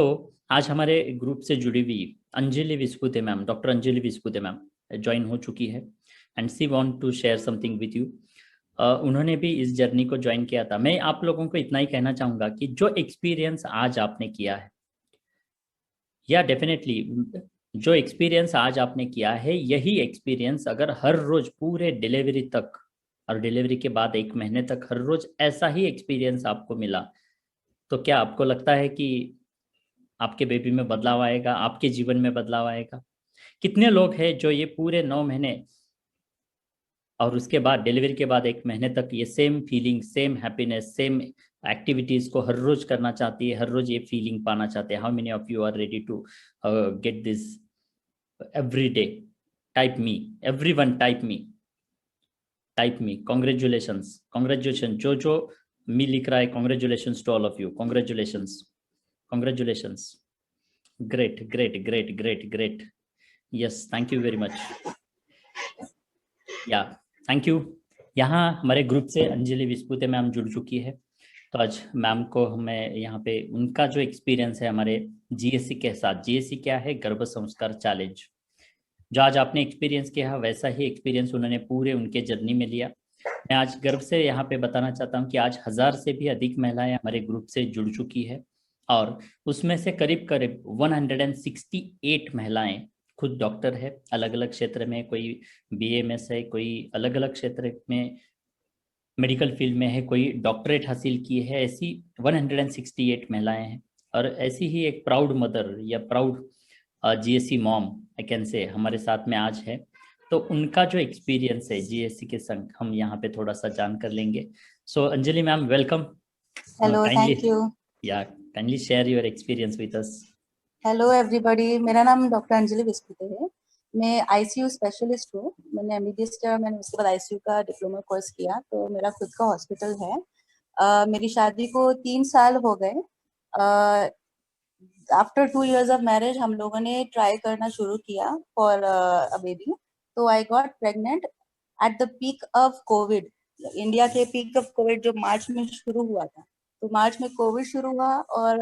तो आज हमारे ग्रुप से जुड़ी हुई Anjali Vispute ma'am, doctor Anjali Vispute ma'am join हो चुकी है and she want to share something with you. उन्होंने भी इस जर्नी को ज्वाइन किया था। मैं आप लोगों को इतना ही कहना चाहूँगा कि जो एक्सपीरियंस आज आपने किया है, या डेफिनेटली जो एक्सपीरियंस आज आपने किया है, यही एक्सपीरियंस अगर हर रोज पूरे डिलीवरी तक और डिलीवरी के बाद 1 महीने तक हर रोज ऐसा ही एक्सपीरियंस आपको मिला, तो क्या आपको लगता है कि आपके बेबी में बदलाव आएगा, आपके जीवन में बदलाव आएगा? कितने लोग हैं जो ये पूरे 9 महीने और उसके बाद डिलीवरी के बाद 1 महीने तक ये same feeling, same happiness, same activities को हर रोज करना चाहती है, हर रोज ये फीलिंग पाना चाहते हैं? How many of you are ready to get this every day? Type me, everyone type me, type me. Congratulations, congratulations. जो मी लिख रहा है, congratulations to all of you, congratulations, congratulations. Great great great great great. Yes, thank you very much. या thank you. यहाँ हमारे group से Anjali Vispute ma'am जुड़ चुकी है, तो आज मैम को हमें यहाँ पे उनका जो एक्सपीरियंस है हमारे जीएससी के साथ, जीएससी क्या है, गर्भ संस्कार चैलेंज, जो आज आपने एक्सपीरियंस किया वैसा ही एक्सपीरियंस उन्होंने पूरे उनके जर्नी में लिया। मैं आज गर्व से यहाँ पे बताना चाहता हूँ कि आज 1000 से भी अधिक महिलाएं हमारे ग्रुप से जुड़ चुकी है, और उसमें से करीब करीब 168 महिलाएं खुद डॉक्टर है, अलग अलग क्षेत्र में। कोई बीएमएस है, कोई अलग अलग क्षेत्र में मेडिकल फील्ड में है, कोई डॉक्टरेट हासिल की है। ऐसी 168 महिलाएं हैं, और ऐसी ही एक प्राउड मदर या proud GSC mom I can say हमारे साथ में आज है। तो उनका जो एक्सपीरियंस है जीएससी के संग हम यहाँ पे थोड़ा सा जान कर लेंगे। So Anjali ma'am, welcome. Hello, kindly, thank you. या kindly share your experience with us. Hello everybody, मेरा नाम डॉक्टर अंजलि विस्पुते है। मैं आईसीयू स्पेशलिस्ट हूँ। मैंने एमबीबीएस किया, मैंने उसके बाद आईसीयू का डिप्लोमा कोर्स किया, तो मेरा खुद का हॉस्पिटल है। मेरी शादी को 3 साल हो गए। आफ्टर 2 years ऑफ मैरिज हम लोगों ने ट्राई करना शुरू किया फॉर अ बेबी। तो I got pregnant at the peak of COVID. India के पीक ऑफ कोविड जो मार्च में शुरू हुआ था, तो मार्च में कोविड शुरू हुआ, और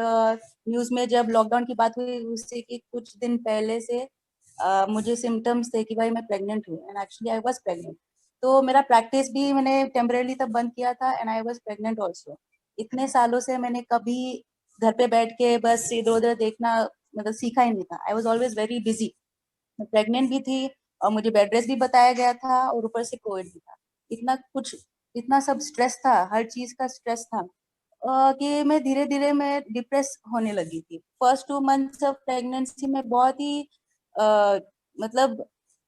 न्यूज में जब लॉकडाउन की बात हुई उससे कि कुछ दिन पहले से मुझे सिम्टम्स थे कि भाई मैं प्रेग्नेंट हूँ, and actually I was pregnant. तो मेरा प्रैक्टिस भी मैंने टेम्परेली तब बंद किया था, and I was pregnant also. इतने सालों से मैंने कभी घर पे बैठ के बस इधर उधर देखना मतलब सीखा ही नहीं था। I was always very busy. मैं प्रेग्नेंट भी थी, और मुझे बेड रेस्ट भी बताया गया था, और ऊपर से कोविड भी था। इतना कुछ, इतना सब स्ट्रेस था, हर चीज का स्ट्रेस था, कि मैं धीरे धीरे मैं डिप्रेस होने लगी थी। फर्स्ट 2 months ऑफ प्रेगनेंसी में बहुत ही मतलब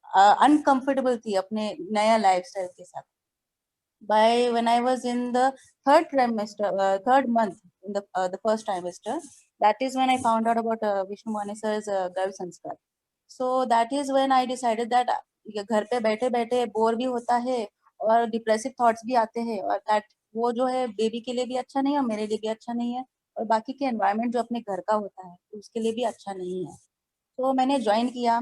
अनकंफर्टेबल थी अपने नया लाइफस्टाइल के साथ। by when I was in the third trimester, third month in the first trimester, that is when I found out about Vishnu Manesar's Garv Sanskar. So that is when I decided that ये घर पे बैठे बैठे bore भी होता है, और depressive thoughts भी आते हैं, और दैट वो जो है बेबी के लिए भी अच्छा नहीं है, और मेरे लिए भी अच्छा नहीं है, और बाकी के एनवायरनमेंट जो अपने घर का होता है उसके लिए भी अच्छा नहीं है। तो मैंने ज्वाइन किया।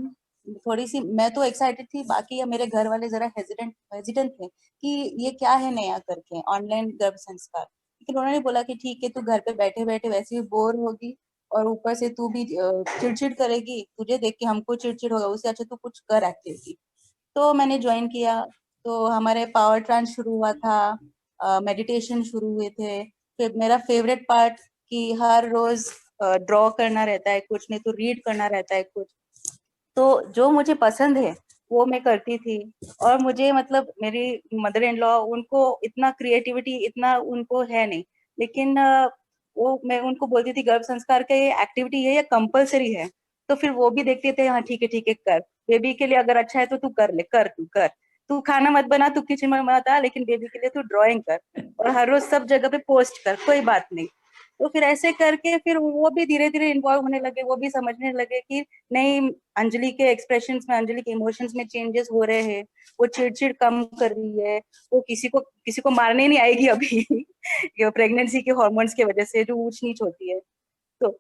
थोड़ी सी मैं तो एक्साइटेड थी, बाकी मेरे घर वाले जरा हेजिडेंट हेजिडेंट थे कि ये क्या है नया करके ऑनलाइन गर्भ संस्कार। लेकिन उन्होंने बोला कि ठीक है, तू घर पे बैठे बैठे वैसे ही बोर होगी, और ऊपर से तू भी चिड़चिड़ करेगी, तुझे देख के हमको चिड़चिड़ होगा, उससे अच्छा तू कुछ कर एक्टिविटी। तो मैंने ज्वाइन किया। तो हमारे पावर ट्रांस शुरू हुआ था, मेडिटेशन शुरू हुए थे। फिर मेरा फेवरेट पार्ट कि हर रोज ड्रॉ करना रहता है कुछ, नहीं तो रीड करना रहता है कुछ। तो जो मुझे पसंद है वो मैं करती थी। और मुझे मतलब मेरी मदर इन लॉ, उनको इतना क्रिएटिविटी इतना उनको है नहीं, लेकिन वो मैं उनको बोलती थी गर्भ संस्कार का ये एक्टिविटी है, ये कंपलसरी है। तो फिर वो भी देखते थे, हाँ ठीक है कर, बेबी के लिए अगर अच्छा है तो तू कर ले, कर तू कर, तू खाना मत बना, तू किचन में मत आ, लेकिन बेबी के लिए तू ड्राइंग कर, और हर रोज सब जगह पे पोस्ट कर, कोई बात नहीं। तो फिर ऐसे करके फिर वो भी धीरे धीरे इन्वॉल्व होने लगे, वो भी समझने लगे कि नहीं, अंजलि के एक्सप्रेशंस में, अंजलि के इमोशंस में चेंजेस हो रहे हैं, वो चिड़चिड़ कम कर रही है, वो किसी को मारने नहीं आएगी अभी ये प्रेगनेंसी के हॉर्मोन्स की वजह से जो ऊंच नीच होती है। तो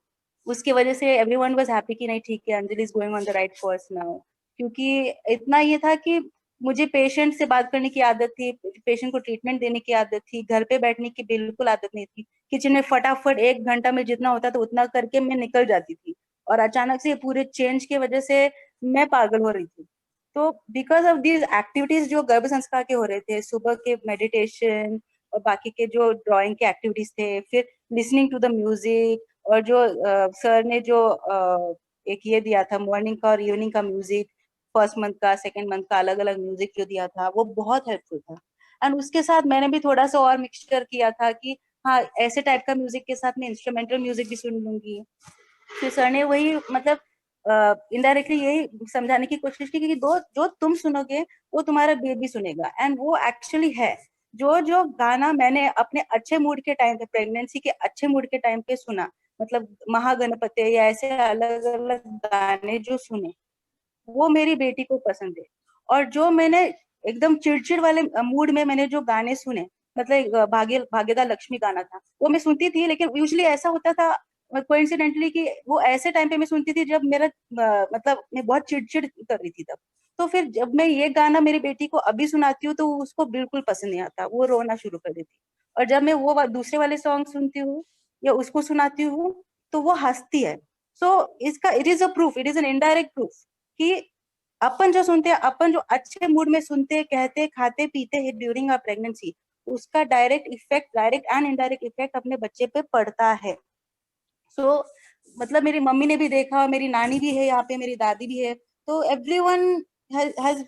उसकी वजह से एवरीवन वाज हैप्पी कि नहीं ठीक है, Anjali is going on the right course now. क्योंकि इतना ये था कि मुझे पेशेंट से बात करने की आदत थी, पेशेंट को ट्रीटमेंट देने की आदत थी, घर पे बैठने की बिल्कुल आदत नहीं थी। किचन में फटाफट 1 घंटा में जितना होता था उतना करके मैं निकल जाती थी, और अचानक से ये पूरे चेंज की वजह से मैं पागल हो रही थी। तो बिकॉज ऑफ दीज एक्टिविटीज जो गर्भ संस्कार के हो रहे थे, सुबह के मेडिटेशन और बाकी के जो ड्राइंग के एक्टिविटीज थे, फिर लिसनिंग टू द म्यूजिक, और जो सर ने जो एक ये दिया था मॉर्निंग का और इवनिंग का म्यूजिक, फर्स्ट मंथ का सेकंड मंथ का अलग अलग म्यूजिक जो दिया था वो बहुत हेल्पफुल था। एंड उसके साथ मैंने भी थोड़ा सा और मिक्सचर किया था कि हाँ, ऐसे टाइप का म्यूजिक के साथ मैं इंस्ट्रूमेंटल म्यूजिक भी सुन लूंगी। फिर सर ने वही मतलब इनडायरेक्टली यही समझाने की कोशिश की कि दो जो तुम सुनोगे वो तुम्हारा बेबी सुनेगा, एंड वो एक्चुअली है। जो जो गाना मैंने अपने अच्छे मूड के टाइम पे, प्रेगनेंसी के अच्छे मूड के टाइम पे सुना, मतलब महागणपति या ऐसे अलग अलग गाने जो सुने, वो मेरी बेटी को पसंद है। और जो मैंने एकदम चिड़चिड़ वाले मूड में मैंने जो गाने सुने, मतलब भाग्यदा लक्ष्मी गाना था, वो मैं सुनती थी, लेकिन यूजली ऐसा होता था कोइंसिडेंटली कि वो ऐसे टाइम पे मैं सुनती थी जब मेरा मतलब मैं बहुत चिड़चिड़ कर रही थी तब। तो फिर जब मैं ये गाना मेरी बेटी को अभी सुनाती हूँ तो उसको बिल्कुल पसंद नहीं आता, वो रोना शुरू कर देती। और जब मैं वो दूसरे वाले सॉन्ग सुनती हूँ या उसको सुनाती हूँ तो वो हंसती है। सो इसका it is a proof, it is an indirect proof कि अपन जो सुनते हैं, अपन जो अच्छे मूड में सुनते, कहते, खाते, पीते हैं ड्यूरिंग अ प्रेगनेंसी, उसका direct effect, direct and indirect effect अपने बच्चे पे पड़ता है। सो मतलब मेरी मम्मी ने भी देखा, मेरी नानी भी है यहाँ पे, मेरी दादी भी है, तो everyone has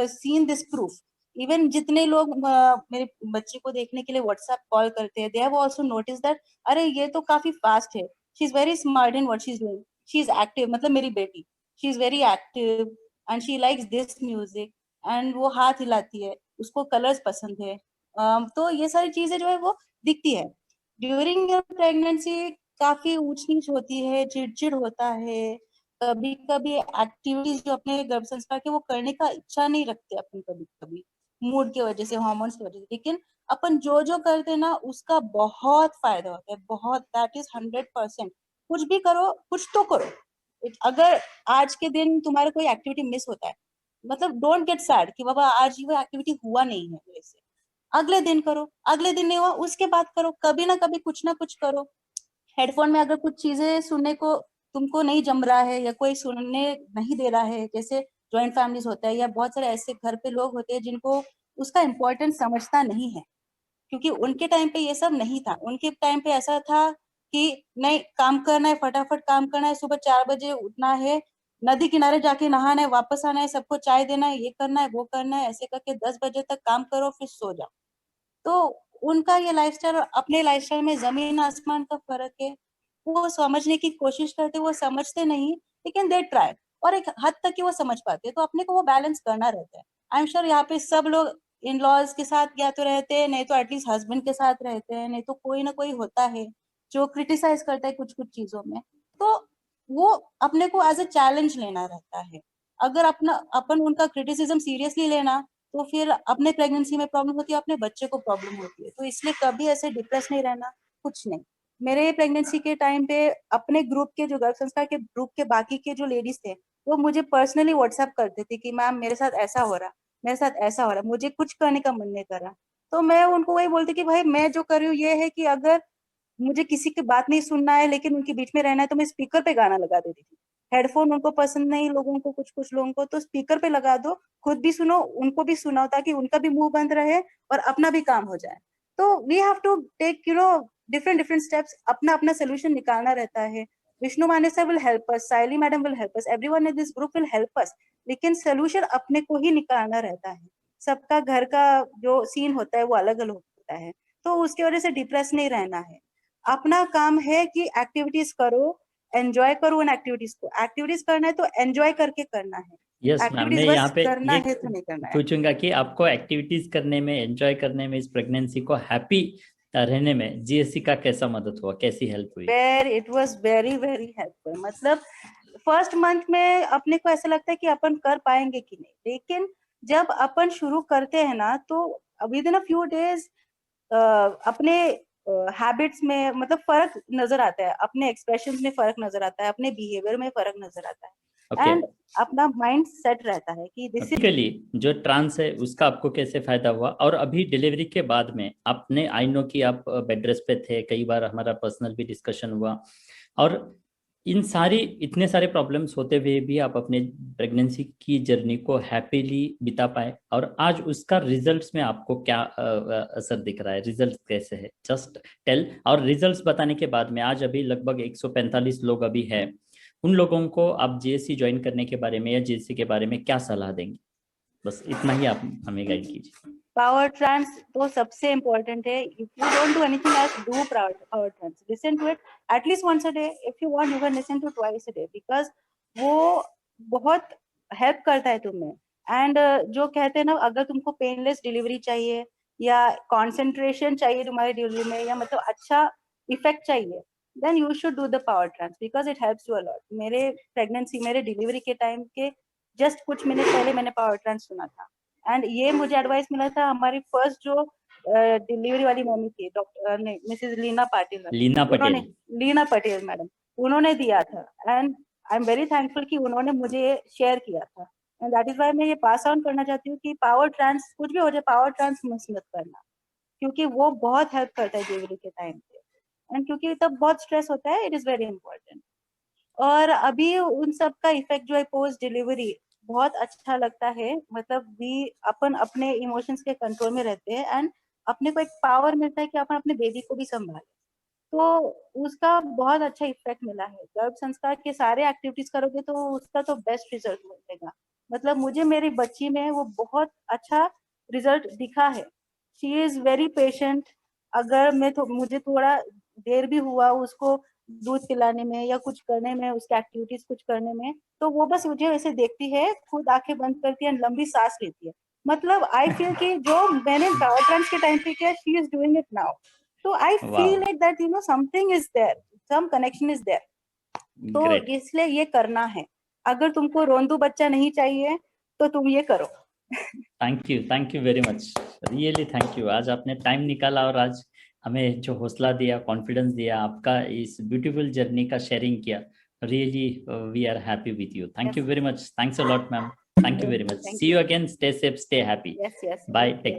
seen this proof. Even जितने लोग मेरे बच्चे को देखने के लिए व्हाट्सएप कॉल करते हैं, they have also notice that अरे ये तो काफी फास्ट है, she is very smart in what she is doing, she is active, मतलब मेरी बेटी, she is very active and she likes this music, and वो हाथ हिलाती है, उसको कलर्स पसंद है। तो ये सारी चीजें जो है वो दिखती है ड्यूरिंग प्रेगनेंसी। काफी ऊंच नीच होती है, चिड़चिड़ होता है, कभी कभी एक्टिविटीज जो अपने गर्भ संस्कार के वो करने का इच्छा नहीं रखते अपन, कभी कभी मूड की वजह से, हार्मोन्स की वजह से, लेकिन अपन जो जो करते हैं ना उसका बहुत फायदा होता है, बहुत, दैट इज 100%। कुछ भी करो, कुछ तो करो। अगर आज के दिन तुम्हारा कोई एक्टिविटी मिस होता है, मतलब डोंट गेट सैड कि बाबा आज वो एक्टिविटी हुआ नहीं है मेरे से, अगले दिन करो, अगले दिन नहीं हुआ उसके बाद करो, कभी ना कभी कुछ ना कुछ करो। हेडफोन में अगर कुछ चीजें सुनने को तुमको नहीं जम रहा है या कोई सुनने नहीं दे रहा है, जैसे ज्वाइंट फैमिलीज होता है या बहुत सारे ऐसे घर पे लोग होते हैं जिनको उसका इम्पोर्टेंस समझता नहीं है, क्योंकि उनके टाइम पे ये सब नहीं था। उनके टाइम पे ऐसा था कि नहीं, काम करना है, फटाफट काम करना है, सुबह 4 बजे उठना है, नदी किनारे जाके नहाना है, वापस आना है, सबको चाय देना है, ये करना है, वो करना है, ऐसे करके 10 बजे तक काम करो फिर सो जाओ। तो उनका ये लाइफस्टाइल और अपने लाइफस्टाइल में जमीन आसमान का फर्क है। वो समझने की कोशिश करते, वो समझते नहीं, लेकिन दे ट्राई, और एक हद तक की वो समझ पाते हैं। तो अपने को वो बैलेंस करना रहता है। आई एम श्योर यहाँ पे सब लोग इन लॉज के साथ या तो रहते हैं, नहीं तो एटलीस्ट हस्बैंड के साथ रहते हैं, नहीं तो कोई ना कोई होता है जो क्रिटिसाइज करता है कुछ कुछ चीजों में। तो वो अपने को एज ए चैलेंज लेना रहता है। अगर अपना अपन उनका क्रिटिसिज्म सीरियसली लेना, तो फिर अपने प्रेगनेंसी में प्रॉब्लम होती है, अपने बच्चे को प्रॉब्लम होती है। तो इसलिए कभी ऐसे डिप्रेस नहीं रहना, कुछ नहीं। मेरे प्रेगनेंसी के टाइम पे अपने ग्रुप के, जो गर्भ संस्कार के ग्रुप के बाकी के जो लेडीज थे, वो मुझे पर्सनली व्हाट्सएप करते थे कि मैम मेरे साथ ऐसा हो रहा, मेरे साथ ऐसा हो रहा, मुझे कुछ करने का मन नहीं कर रहा। तो मैं उनको वही बोलती कि भाई मैं जो कर रही हूँ ये है कि अगर मुझे किसी की बात नहीं सुनना है लेकिन उनके बीच में रहना है तो मैं स्पीकर पे गाना लगा देती थी। हेडफोन उनको पसंद नहीं, लोगों को, कुछ कुछ लोगों को, तो स्पीकर पे लगा दो, खुद भी सुनो, उनको भी सुनाओ, ताकि उनका भी मुंह बंद रहे और अपना भी काम हो जाए। तो we have to take different different steps, अपना अपना सोल्यूशन निकालना रहता है। Vishnu Manesar will help us, Sayali madam will help us, everyone in this group will help us, लेकिन सोल्यूशन अपने को ही निकालना रहता है। सबका घर का जो सीन होता है वो अलग अलग होता है। तो उसकी वजह से डिप्रेस नहीं रहना है। अपना काम है कि एक्टिविटीज करो, एंजॉय करो उन एक्टिविटीज को। एक्टिविटीज करना है तो एंजॉय करके करना है, यस मैम, मैं एक्टिविटीज यहाँ बस पे करना ये है तो नहीं करना है। पूछूंगा कि आपको एक्टिविटीज करने में, एंजॉय करने में, इस प्रेगनेंसी को हैप्पी रहने में जीएससी का कैसा मदद हुआ, कैसी हेल्प हुई? It was very very helpful. मतलब फर्स्ट मंथ में अपने को ऐसा लगता है कि अपन कर पाएंगे कि नहीं, लेकिन जब अपन शुरू करते हैं ना तो with in a few days अपने हैबिट्स में मतलब फर्क नजर आता है, अपने एक्सप्रेशंस में फर्क नजर आता है, अपने बिहेवियर में फर्क नजर आता है। एंड अपना माइंड सेट रहता है कि दिस इज जो ट्रांस है उसका आपको कैसे फायदा हुआ, और अभी डिलीवरी के बाद में आपने, आई नो कि आप बेड रेस्ट पे थे, कई बार हमारा पर्सनल भी डिस्कशन हुआ, और इन सारी इतने सारे प्रॉब्लम्स होते हुए भी आप अपने प्रेगनेंसी की जर्नी को हैप्पीली बिता पाए, और आज उसका रिजल्ट्स में आपको क्या असर दिख रहा है, रिजल्ट कैसे है, जस्ट टेल। और रिजल्ट्स बताने के बाद में आज अभी लगभग 145 लोग अभी है, उन लोगों को आप जीएससी ज्वाइन करने के बारे में या जीएससी के बारे में क्या सलाह देंगे? बस इतना ही आप हमें गाइड कीजिए। पावर ट्रांस तो सबसे इम्पोर्टेंट है. If you don't do anything else, do power trans, listen to it at least once a day. If you want you can listen to twice a day, because वो बहुत help करता है तुम्हें. And जो कहते हैं ना, अगर तुमको पेनलेस डिलीवरी चाहिए या कॉन्सेंट्रेशन चाहिए तुम्हारी डिलीवरी में, या मतलब अच्छा इफेक्ट चाहिए, then you should do the power trans because it helps you a lot. मेरे प्रेगनेंसी, मेरे डिलीवरी के टाइम के जस्ट कुछ मिनट पहले मैंने पावर ट्रांस सुना था, एंड ये मुझे एडवाइस मिला था हमारी फर्स्ट जो डिलीवरी वाली मम्मी थी, doctor Mrs Leena Patil, Leena Patel madam, उन्होंने दिया था. And I am very thankful कि उन्होंने मुझे शेयर किया था. एंड दैट इज वाई मैं ये पास ऑन करना चाहती हूँ कि पावर ट्रांस कुछ भी हो जाए, पावर ट्रांस मिस मत करना, क्योंकि वो बहुत हेल्प करता है डिलीवरी के टाइम पे. एंड क्योंकि तब बहुत स्ट्रेस होता है, इट इज वेरी इंपॉर्टेंट. और अभी उन सब का इफेक्ट जो है पोस्ट डिलीवरी बहुत अच्छा लगता है. मतलब भी अपन अपने इमोशंस के कंट्रोल में रहते हैं, एंड अपने को एक पावर मिलता है कि अपन अपने बेबी को भी संभाले. तो उसका बहुत अच्छा इफेक्ट मिला है. गर्भ संस्कार के सारे एक्टिविटीज करोगे तो उसका तो बेस्ट रिजल्ट मिलेगा. मतलब मुझे मेरी बच्ची में वो बहुत अच्छा रिजल्ट दिखा है. She is very patient. अगर मैं मुझे थोड़ा देर भी हुआ उसको दूध पिलाने में या कुछ करने में, उसके एक्टिविटीज कुछ करने में, तो वो बस मुझे ऐसे देखती है, खुद आंखें बंद करती है, लंबी सांस लेती है. मतलब आई फील कि जो मैंने पावर ट्रांस के टाइम पे किया, she is doing it now. तो I feel it that something is there, some connection is there. तो इसलिए ये करना है. अगर तुमको रोंदू बच्चा नहीं चाहिए तो तुम ये करो. Thank you very much, really thank you. आज आपने टाइम निकाला और आज हमें जो हौसला दिया, कॉन्फिडेंस दिया, आपका इस ब्यूटीफुल जर्नी का शेयरिंग किया, really we are happy with you. Thank you very much. Thanks a lot ma'am. Thank you very much. See you again. Stay safe, stay happy. Yes. Bye. Take care.